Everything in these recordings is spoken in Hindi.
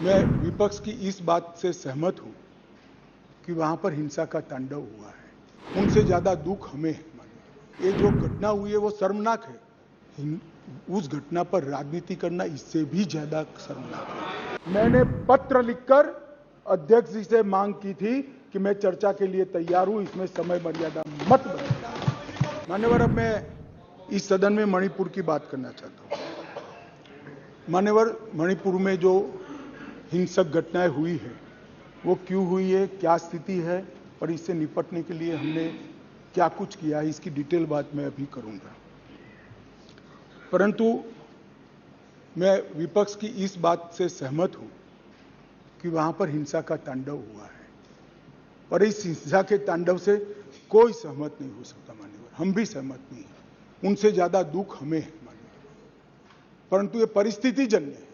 मैं विपक्ष की इस बात से सहमत हूं कि वहां पर हिंसा का तांडव हुआ है। उनसे ज्यादा दुख हमें है। ये जो घटना हुई है वो शर्मनाक है। उस घटना पर राजनीति करना इससे भी ज्यादा शर्मनाक है। मैंने पत्र लिखकर अध्यक्ष जी से मांग की थी कि मैं चर्चा के लिए तैयार हूं, इसमें समय मर्यादा मत बनाइए। मान्यवर, अब मैं इस सदन में मणिपुर की बात करना चाहता हूं। मान्यवर, मणिपुर में जो हिंसक घटनाएं हुई है वो क्यों हुई है, क्या स्थिति है और इससे निपटने के लिए हमने क्या कुछ किया है, इसकी डिटेल बात मैं अभी करूंगा। परंतु मैं विपक्ष की इस बात से सहमत हूं कि वहां पर हिंसा का तांडव हुआ है और इस हिंसा के तांडव से कोई सहमत नहीं हो सकता। मान्यवर, हम भी सहमत नहीं हैं। उनसे ज्यादा दुख हमें है मान्यवर, परंतु ये परिस्थिति जन्य है।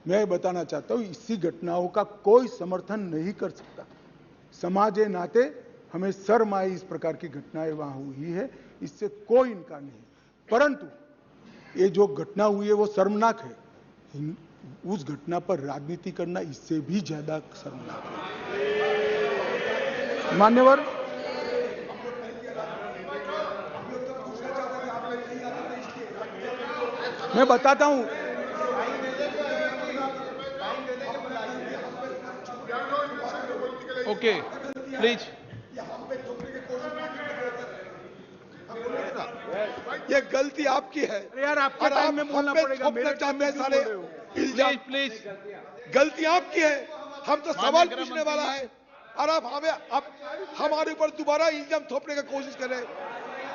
मैं बताना चाहता हूं, इसी घटनाओं का कोई समर्थन नहीं कर सकता। समाज के नाते हमें शर्म आई, इस प्रकार की घटनाएं वहां हुई है, इससे कोई इनकार नहीं। परंतु ये जो घटना हुई है वो शर्मनाक है। उस घटना पर राजनीति करना इससे भी ज्यादा शर्मनाक है। मान्यवर, मैं बताता हूं। Okay, please. ये गलती आपकी है। अरे यार, आपके टाइम में बोलना पड़ेगा, मेरे टाइम में सारे इल्जाम। प्लीज गलती आपकी है। हम तो सवाल पूछने वाला है और आप हमारे ऊपर दोबारा इल्जाम थोपने की कोशिश कर रहे हैं।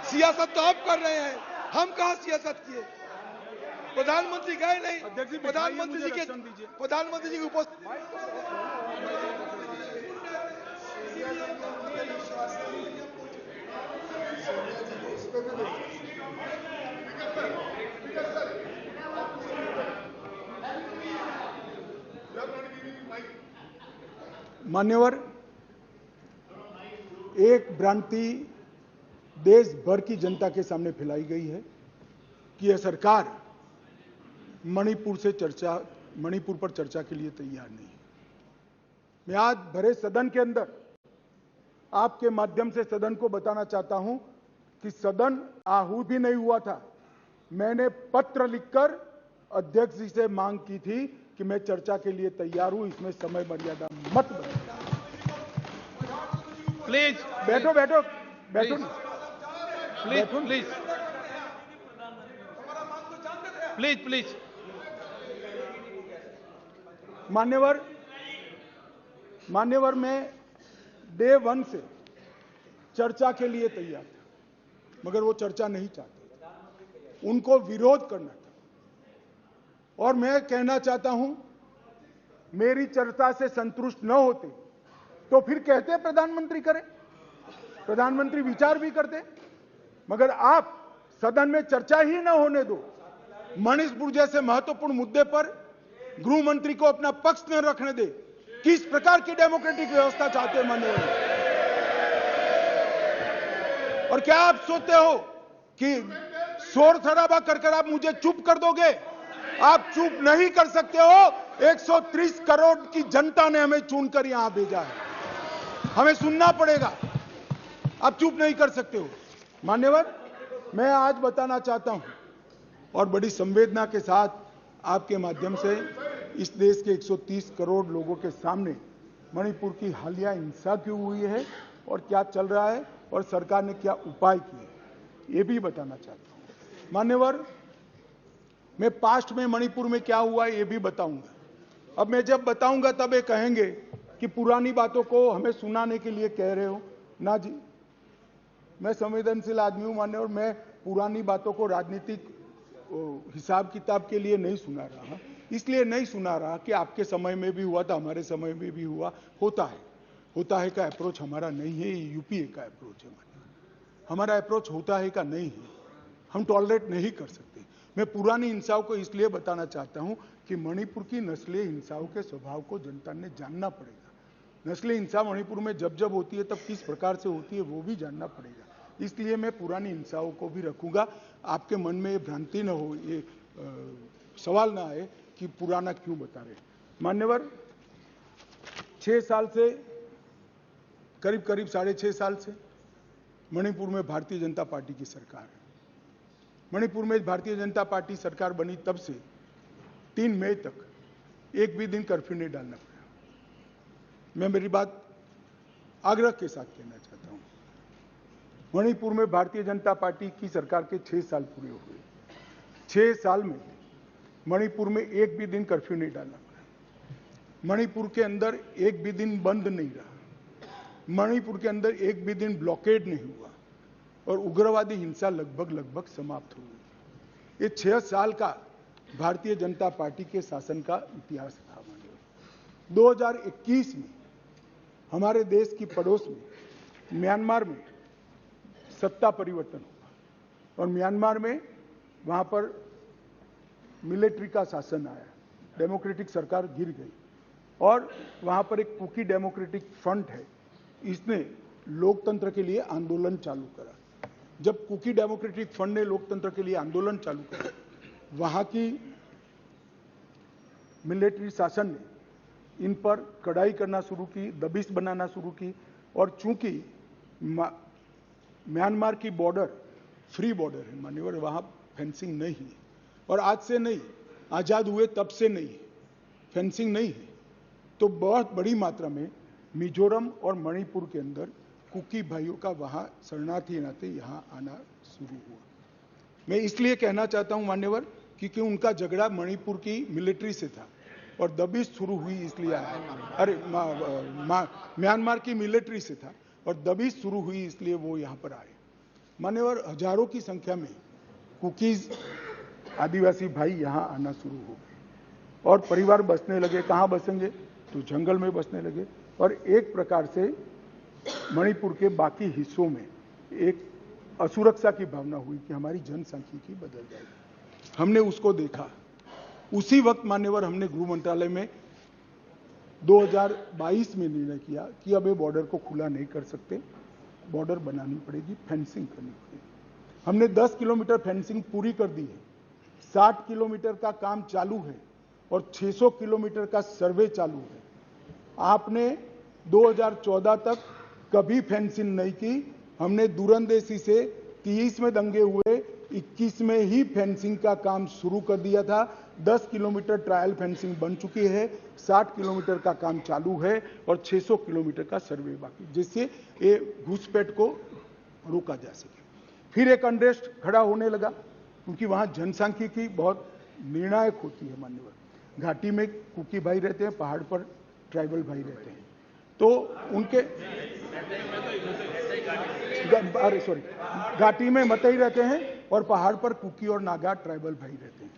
सियासत तो आप कर रहे हैं, हम कहां सियासत किए। प्रधानमंत्री गए नहीं, प्रधानमंत्री जी की उपस्थिति। मान्यवर, एक भ्रांति देश भर की जनता के सामने फैलाई गई है कि यह सरकार मणिपुर पर चर्चा के लिए तैयार नहीं है। मैं आज भरे सदन के अंदर आपके माध्यम से सदन को बताना चाहता हूं कि सदन आहूत भी नहीं हुआ था। मैंने पत्र लिखकर अध्यक्ष जी से मांग की थी कि मैं चर्चा के लिए तैयार हूं, इसमें समय मर्यादा मत बनाइए। प्लीज बैठो बैठो बैठो ना। Please please please please. मान्यवर, मैं डे 1 से चर्चा के लिए तैयार था, मगर वो चर्चा नहीं चाहते, उनको विरोध करना था। और मैं कहना चाहता हूं, मेरी चर्चा से संतुष्ट न होते तो फिर कहते प्रधानमंत्री करे, प्रधानमंत्री विचार भी करते। मगर आप सदन में चर्चा ही न होने दो, मणिपुर जैसे महत्वपूर्ण मुद्दे पर गृह मंत्री को अपना पक्ष न रखने दे। किस प्रकार की डेमोक्रेटिक व्यवस्था चाहते हैं माननीय? और क्या आप सोचते हो कि शोर शराबा कर आप मुझे चुप कर दोगे? आप चुप नहीं कर सकते हो। 130 करोड़ की जनता ने हमें चुनकर यहां भेजा है, हमें सुनना पड़ेगा। आप चुप नहीं कर सकते हो। मान्यवर, मैं आज बताना चाहता हूं और बड़ी संवेदना के साथ आपके माध्यम से इस देश के 130 करोड़ लोगों के सामने मणिपुर की हालिया हिंसा क्यों हुई है और क्या चल रहा है और सरकार ने क्या उपाय किए, ये भी बताना चाहता हूं। मान्यवर, मैं पास्ट में मणिपुर में क्या हुआ ये भी बताऊंगा। अब मैं जब बताऊंगा तब ये कहेंगे कि पुरानी बातों को हमें सुनाने के लिए कह रहे हो। ना जी, मैं संवेदनशील आदमी हूं मान्यवर। मैं पुरानी बातों को राजनीतिक हिसाब किताब के लिए नहीं सुना रहा, इसलिए नहीं सुना रहा कि आपके समय में भी हुआ था, हमारे समय में भी हुआ। होता है का अप्रोच हमारा नहीं है, ये यूपीए का अप्रोच है। हमारा अप्रोच होता है का नहीं है, हम टॉलरेट नहीं कर सकते। मैं पुरानी हिंसाओं को इसलिए बताना चाहता हूं कि मणिपुर की नस्लीय हिंसाओं के स्वभाव को जनता ने जानना पड़ेगा। नस्लीय हिंसा मणिपुर में जब जब होती है तब किस प्रकार से होती है वो भी जानना पड़ेगा। इसलिए मैं पुरानी हिंसाओं को भी रखूंगा। आपके मन में ये भ्रांति न हो, ये सवाल ना आए कि पुराना क्यों बता रहे। मान्यवर 6 साल से करीब 6.5 साल से मणिपुर में भारतीय जनता पार्टी की सरकार है। मणिपुर में भारतीय जनता पार्टी सरकार बनी तब से 3 मई तक एक भी दिन कर्फ्यू नहीं डालना पड़ा। मैं मेरी बात आग्रह के साथ कहना चाहता हूं, मणिपुर में भारतीय जनता पार्टी की सरकार के 6 साल पूरे हुए। 6 साल में मणिपुर में एक भी दिन कर्फ्यू नहीं डालना पड़ा। मणिपुर के अंदर एक भी दिन बंद नहीं रहा। मणिपुर के अंदर एक भी दिन ब्लॉकेड नहीं हुआ और उग्रवादी हिंसा लगभग समाप्त हो गई। ये 6 साल का भारतीय जनता पार्टी के शासन का इतिहास था। 2021 में हमारे देश की पड़ोस में म्यांमार में सत्ता परिवर्तन हुआ और म्यांमार में वहां पर मिलिट्री का शासन आया, डेमोक्रेटिक सरकार गिर गई और वहां पर एक कुकी डेमोक्रेटिक फ्रंट है, इसने लोकतंत्र के लिए आंदोलन चालू करा। जब कुकी डेमोक्रेटिक फ्रंट ने लोकतंत्र के लिए आंदोलन चालू करा, वहां की मिलिट्री शासन ने इन पर कड़ाई करना शुरू की, दबिश बनाना शुरू की और चूंकि म्यांमार की बॉर्डर फ्री बॉर्डर है मान्यवर, वहां फेंसिंग नहीं है और आज से नहीं, आजाद हुए तब से नहीं फेंसिंग नहीं है, तो बहुत बड़ी मात्रा में मिजोरम और मणिपुर के अंदर कुकी भाइयों का वहां शरणार्थी नाते यहां आना शुरू हुआ। मैं इसलिए कहना चाहता हूं मान्यवर, क्योंकि उनका झगड़ा मणिपुर की मिलिट्री से था और दबिश शुरू हुई इसलिए आया। अरे म्यांमार की मिलिट्री से था और दबिश शुरू हुई इसलिए वो यहां पर आए। मान्यवर, हजारों की संख्या में कुकीज आदिवासी भाई यहां आना शुरू हो गए और परिवार बसने लगे। कहां बसेंगे? तो जंगल में बसने लगे और एक प्रकार से मणिपुर के बाकी हिस्सों में एक असुरक्षा की भावना हुई कि हमारी जनसांख्यिकी बदल जाएगी। हमने उसको देखा। उसी वक्त मान्यवर हमने गृह मंत्रालय में 2022 में निर्णय किया कि अब ये बॉर्डर को खुला नहीं कर सकते, बॉर्डर बनानी पड़ेगी, फेंसिंग करनी पड़ेगी। हमने 10 किलोमीटर फेंसिंग पूरी कर दी है, 60 किलोमीटर का काम चालू है और 600 किलोमीटर का सर्वे चालू है। आपने 2014 तक कभी फेंसिंग नहीं की। हमने दूरंदेशी से 30 में दंगे हुए, 21 में ही फेंसिंग का काम शुरू कर दिया था। 10 किलोमीटर ट्रायल फेंसिंग बन चुकी है, 60 किलोमीटर का काम चालू है और 600 किलोमीटर का सर्वे बाकी, जिससे ये घुसपैठ को रोका जा सके। फिर एक अनरेस्ट खड़ा होने लगा क्योंकि वहां जनसांख्यिकी बहुत निर्णायक होती है मान्यवर। घाटी में कुकी भाई रहते हैं, पहाड़ पर ट्राइबल भाई रहते हैं, तो उनके घाटी में मतई रहते हैं और पहाड़ पर कुकी और नागा ट्राइबल भाई रहते हैं।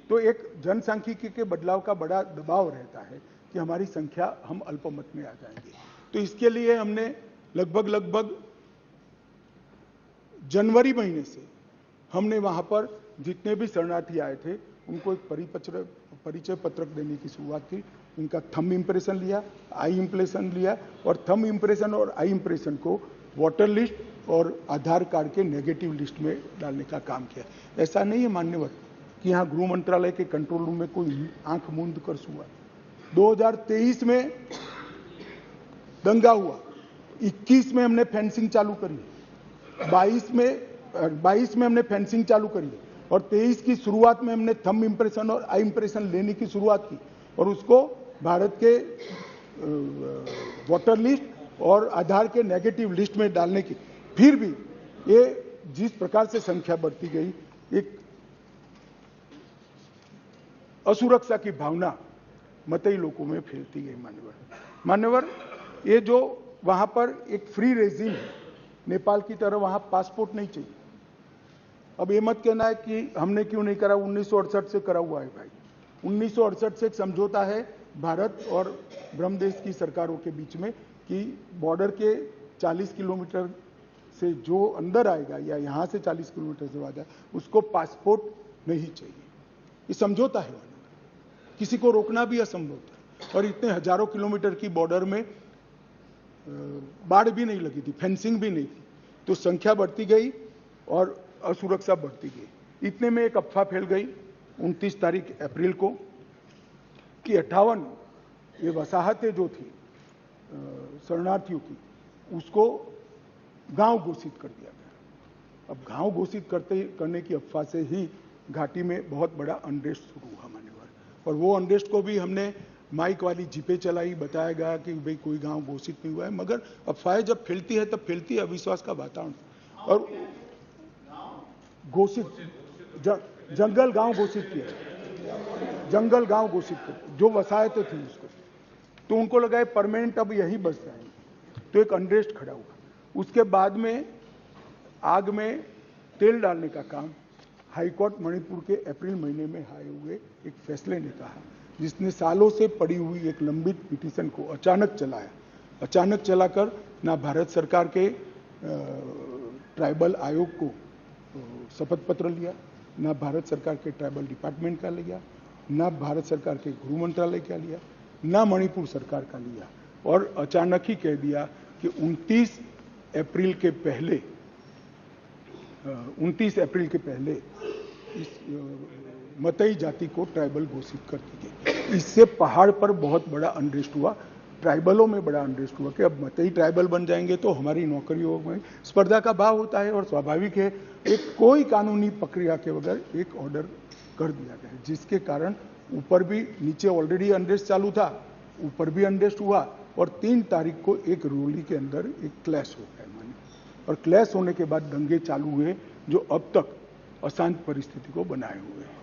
तो एक जनसांख्यिकी के बदलाव का बड़ा दबाव रहता है कि हमारी संख्या, हम अल्पमत में आ जाएंगे। तो इसके लिए हमने लगभग जनवरी महीने से हमने वहां पर जितने भी शरणार्थी आए थे उनको एक परिचय पत्रक देने की शुरुआत की। उनका थंब इंप्रेशन लिया, आई इंप्रेशन लिया और थंब इंप्रेशन और आई इंप्रेशन को वोटर लिस्ट और आधार कार्ड के नेगेटिव लिस्ट में डालने का काम किया। ऐसा नहीं है मान्यवर कि यहाँ गृह मंत्रालय के कंट्रोल रूम में कोई आंख मूंद कर हुआ। 2023 में दंगा हुआ, 21 में हमने फेंसिंग चालू करी, 22 में हमने फेंसिंग चालू करी और 23 की शुरुआत में हमने थंब इंप्रेशन और आई इंप्रेशन लेने की शुरुआत की और उसको भारत के वोटर लिस्ट और आधार के नेगेटिव लिस्ट में डालने की। फिर भी ये जिस प्रकार से संख्या बढ़ती गई, एक असुरक्षा की भावना मतई लोगों में फैलती गई मान्यवर। ये जो वहां पर एक फ्री रेजिम है, नेपाल की तरह वहां पासपोर्ट नहीं चाहिए। अब ये मत कहना है कि हमने क्यों नहीं करा, 1968 से करा हुआ है भाई। 1968 से एक समझौता है भारत और ब्रह्मदेश की सरकारों के बीच में कि बॉर्डर के 40 किलोमीटर से जो अंदर आएगा या यहां से 40 किलोमीटर से आएगा उसको पासपोर्ट नहीं चाहिए। ये समझौता है, किसी को रोकना भी असंभव था। और इतने हजारों किलोमीटर की बॉर्डर में बाढ़ भी नहीं लगी थी, फेंसिंग भी नहीं थी, तो संख्या बढ़ती गई और असुरक्षा बढ़ती गई। इतने में एक अफवाह फैल गई 29 तारीख अप्रैल को कि 58 ये वसाहतें जो थी शरणार्थियों की, उसको गांव घोषित कर दिया गया। अब गांव घोषित करने की अफवाह से ही घाटी में बहुत बड़ा अनरेस्ट शुरू हुआ मान्यवर, और वो अनरेस्ट को भी हमने माइक वाली जीपें चलाई, बताया गया कि भाई कोई गांव घोषित नहीं हुआ है, मगर अफवाहें जब फैलती है तब फैलती है अविश्वास का वातावरण। और घोषित जंगल गांव घोषित किया, जंगल गांव घोषित कर, जो वसाहतें थी उसको, तो उनको लगा है परमानेंट अब यही बस जाएंगे, तो एक अनरेस्ट खड़ा हुआ। उसके बाद में आग में तेल डालने का काम हाईकोर्ट मणिपुर के अप्रैल महीने में आए हुए एक फैसले ने कहा, जिसने सालों से पड़ी हुई एक लंबित पिटीशन को अचानक चलाया। अचानक चलाकर ना भारत सरकार के ट्राइबल आयोग को शपथ पत्र लिया, ना भारत सरकार के ट्राइबल डिपार्टमेंट का लिया, ना भारत सरकार के गृह मंत्रालय का लिया, ना मणिपुर सरकार का लिया, और अचानक ही कह दिया कि 29 अप्रैल के पहले इस मतई जाति को ट्राइबल घोषित कर दी गई। इससे पहाड़ पर बहुत बड़ा अनरेस्ट हुआ, ट्राइबलों में बड़ा अनरेस्ट हुआ कि अब मतई ट्राइबल बन जाएंगे तो हमारी नौकरियों में स्पर्धा का भाव होता है, और स्वाभाविक है एक कोई कानूनी प्रक्रिया के बगैर एक ऑर्डर कर दिया गया, जिसके कारण ऊपर भी, नीचे ऑलरेडी अनरेस्ट चालू था, ऊपर भी अनरेस्ट हुआ, और 3 तारीख को एक रैली के अंदर एक क्लैश हो गया मानी, और क्लैश होने के बाद दंगे चालू हुए जो अब तक अशांत परिस्थिति को बनाए हुए हैं।